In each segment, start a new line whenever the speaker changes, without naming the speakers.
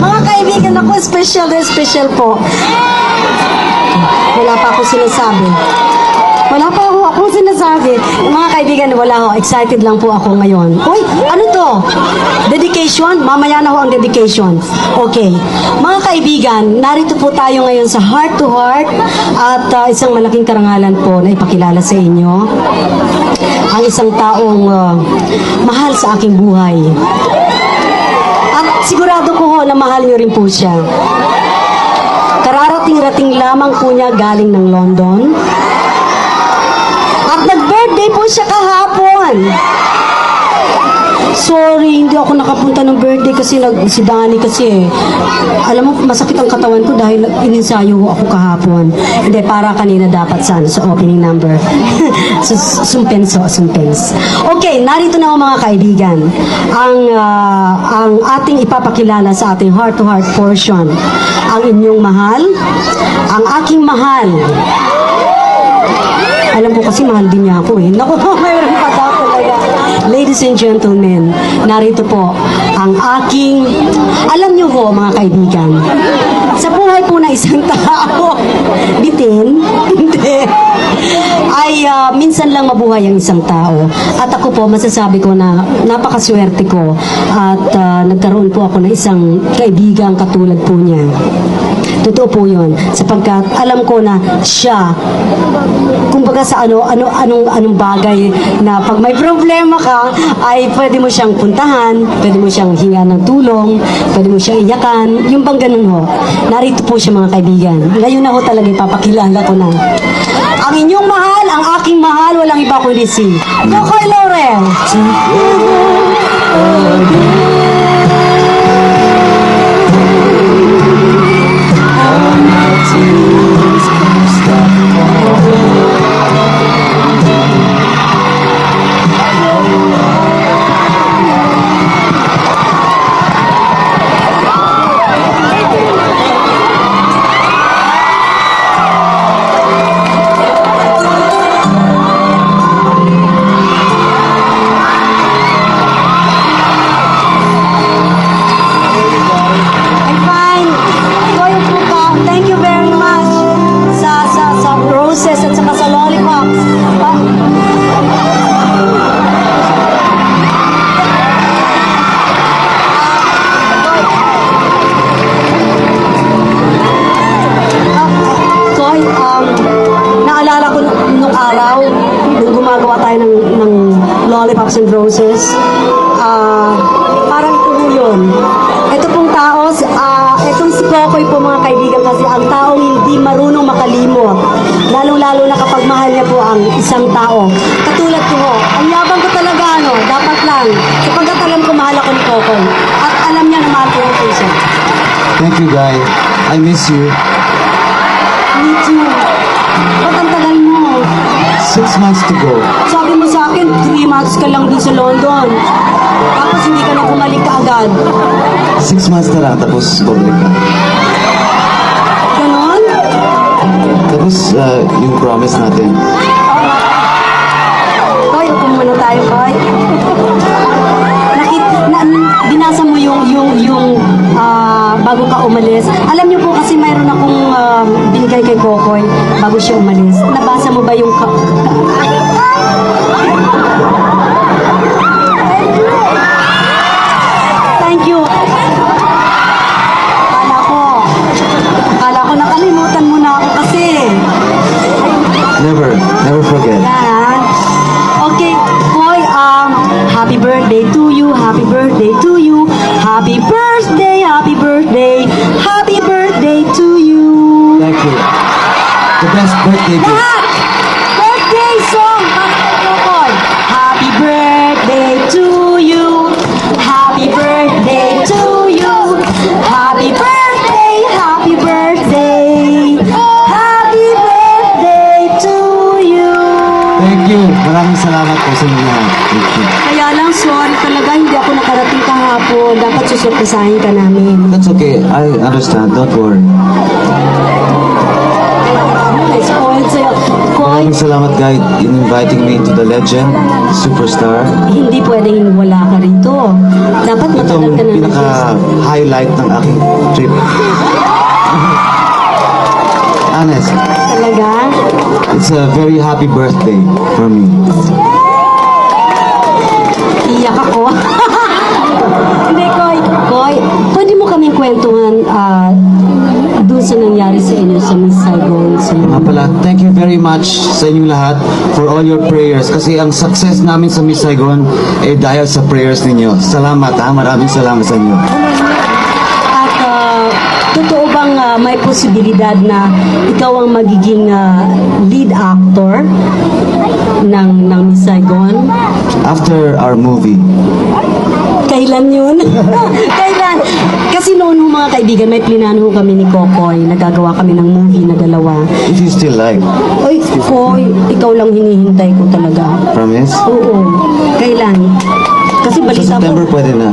Mga kaibigan, ako special na special po. Wala pa ako sinasabi. Wala pa akong sinasabi. Mga kaibigan, wala ho. Excited lang po ako ngayon. Uy, ano to? Dedication? Mamaya na ho ang dedication. Okay. Mga kaibigan, narito po tayo ngayon sa Heart to Heart at isang malaking karangalan po na ipakilala sa inyo. Ang isang taong mahal sa aking buhay. At sigurado ko ho na mahal niyo rin po siya. Kararating-rating lamang po niya galing ng London. At nag-birthday po siya kahapon. Sorry, hindi ako nakapunta ng birthday kasi si Danny kasi alam mo, masakit ang katawan ko dahil ininsayo ako kahapon. Hindi, para kanina dapat sana sa opening number. Sumpens. Okay, narito na ako mga kaibigan. Ang ating ipapakilala sa ating heart-to-heart portion. Ang inyong mahal, ang aking mahal. Alam ko kasi mahal din niya ako eh. Naku, mayroon pa daw talaga. Ladies and gentlemen, narito po ang aking, alam niyo ho mga kaibigan, sa buhay po na isang tao, bitin, hindi, ay minsan lang mabuhay ang isang tao. At ako po, masasabi ko na napakaswerte ko at nagkaroon po ako ng isang kaibigan katulad po niya. Totoo po yun, sapagkat alam ko na siya, kumbaga sa anong bagay na pag may problema ka, ay pwede mo siyang puntahan, pwede mo siyang hinga ng tulong, pwede mo siyang iyakan, yung bang ganun ho. Narito po siya mga kaibigan. Ngayon na ho talaga ipapakilala ko na. Ang inyong mahal, ang aking mahal, walang iba kundi si Kokoy Laurel. Lollipops and Roses. Parang ito yun. Ito pong tao, itong si Kokoy po mga kaibigan kasi ang taong hindi marunong makalimot. Lalong-lalo na kapag mahal niya po ang isang tao. Katulad ko ho, ang yabang ko talaga dapat lang. Sapagkat alam ko mahal ako ni Kokoy. At alam niya na mahal ko yung puso.
Thank you, Guy. I miss you.
Me too. Ba't ang tagal mo?
6 months to go.
Sabi mo sa akin, 3 months ka lang din sa London. Tapos hindi ka na bumalik ka agad.
6 months na lang, tapos bumalik ka.
Ganon?
Tapos, yung promise natin.
Koy, upo muna tayo, Koy. Binasa mo yung bago ka umalis. Alam niyo po kasi mayroon akong binigay kay Kokoy bago siya umalis. Nabasa mo ba yung Thank you. Akala ko nakalimutan mo na ako kasi.
Never forget.
Yan. Okay, Koy, happy birthday to you, happy birthday to you, happy birthday, happy birthday, happy birthday to you.
Thank you. The best birthday gift.
Lahat! Birthday song! Kokoy. Happy birthday to you, happy birthday to you, happy birthday, happy birthday, happy birthday to you.
Thank you. Maraming salamat po sa inyo lahat. Thank you.
Kaya lang, sorry talaga, hindi ako nakarating kahapon. Dapat susurpresahin ka namin.
That's okay. I understand. Don't worry.
Spoiled sa'yo.
Maraming salamat guys in inviting me to the legend, superstar.
Hindi pwedeng wala ka rito. Dapat
Ito
matagal
ang
ka na
pinaka-highlight ng aking trip. Honest,
talaga.
it's a very happy birthday for me.
Iyak ako. Hindi, Koy, pwede mo kaming kwentuhan doon sa nangyari sa inyo sa Miss Saigon. Sa
Nga pala, thank you very much sa inyong lahat for all your prayers. Kasi ang success namin sa Miss Saigon dahil sa prayers ninyo. Salamat ha, maraming salamat sa inyo.
At totoo bang may posibilidad na ikaw ang magiging lead actor ng Miss Saigon?
After our movie,
Kailan yun? Kailan? Kasi noon ho, mga kaibigan, may plinano ho kami ni Kokoy. Nagagawa kami ng movie na dalawa.
if you still like,
Oy, Koy, ikaw lang hinihintay ko talaga.
promise?
Oo. Kailan? Kasi
Sa
balita
September
ko.
pwede na.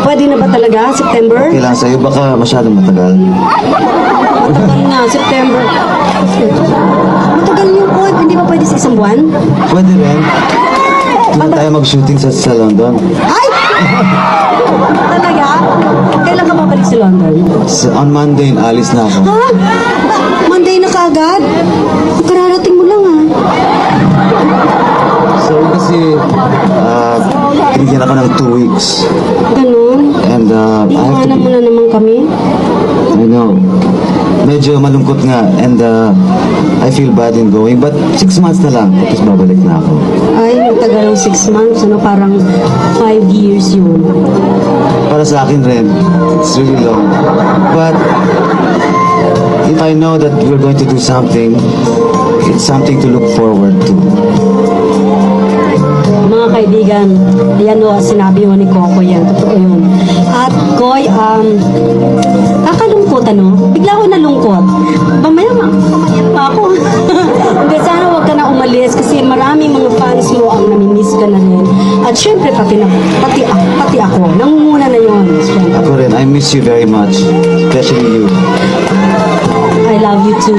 Pwede na ba talaga? September?
Kailangan sa'yo, baka masyadong matagal.
Matagal na. September. Matagal yun, Koy. Hindi ba pwede sa isang buwan?
Pwede rin. Doon tayo mag-shooting sa London.
Ay! Talaga? Kailan ka babalik sa London?
On Monday, alis na ako.
Ha? Monday na kaagad? Kararating mo lang ha.
So kasi, binigyan ako ng 2 weeks.
Ganun.
And I have to
Iwanan mo
be,
na naman kami.
I know, medyo malungkot nga. And I feel bad in going. But 6 months na lang, tapos babalik na ako.
Ay, yung tagal ng 6 months, ano, parang 5 years yun.
Para sa akin rin, it's really long. But if I know that we're going to do something, it's something to look forward to.
Mga kaibigan, yan o, sinabi mo ni Coco yan, totoo yun. At Koy, kakalungkot ano? Bigla ako nalungkot. Mamaya pa ako. Hindi, sana huwag ka na umalis kasi maraming mga fans mo ang namimiss ka na rin. At syempre, pati ako. Nangunguna na yun. Syempre.
Ako rin, I miss you very much. Especially you.
I love you too.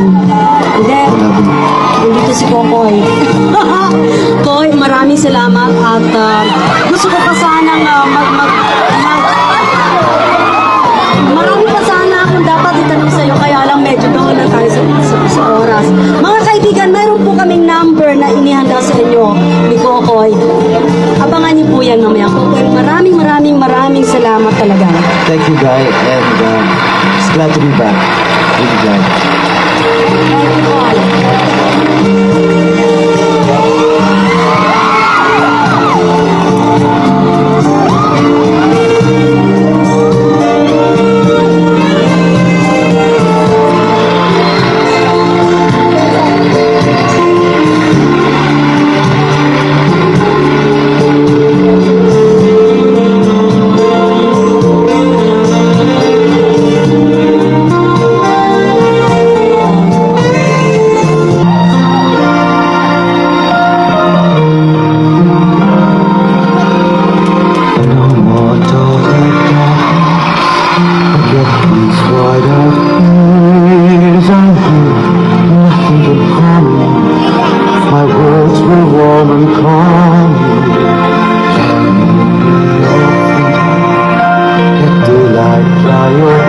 Hindi,
I love you.
nandito si Kokoy. Koy, maraming salamat at gusto ko pa sanang marami pa sana akong dapat itanong sa'yo kaya lang medyo doon na tayo sa oras. Mga kaibigan, mayroon po kaming number na inihanda sa inyo ni Kokoy. Abangan niyo po yan mamaya. Kokoy, maraming salamat talaga.
Thank you, Guy. And it's glad to be back. Really glad.
Thank you, Koy.
No more talking, get these wide eyes on you, nothing can harm me. My words were warm and calm. Let daylight dry your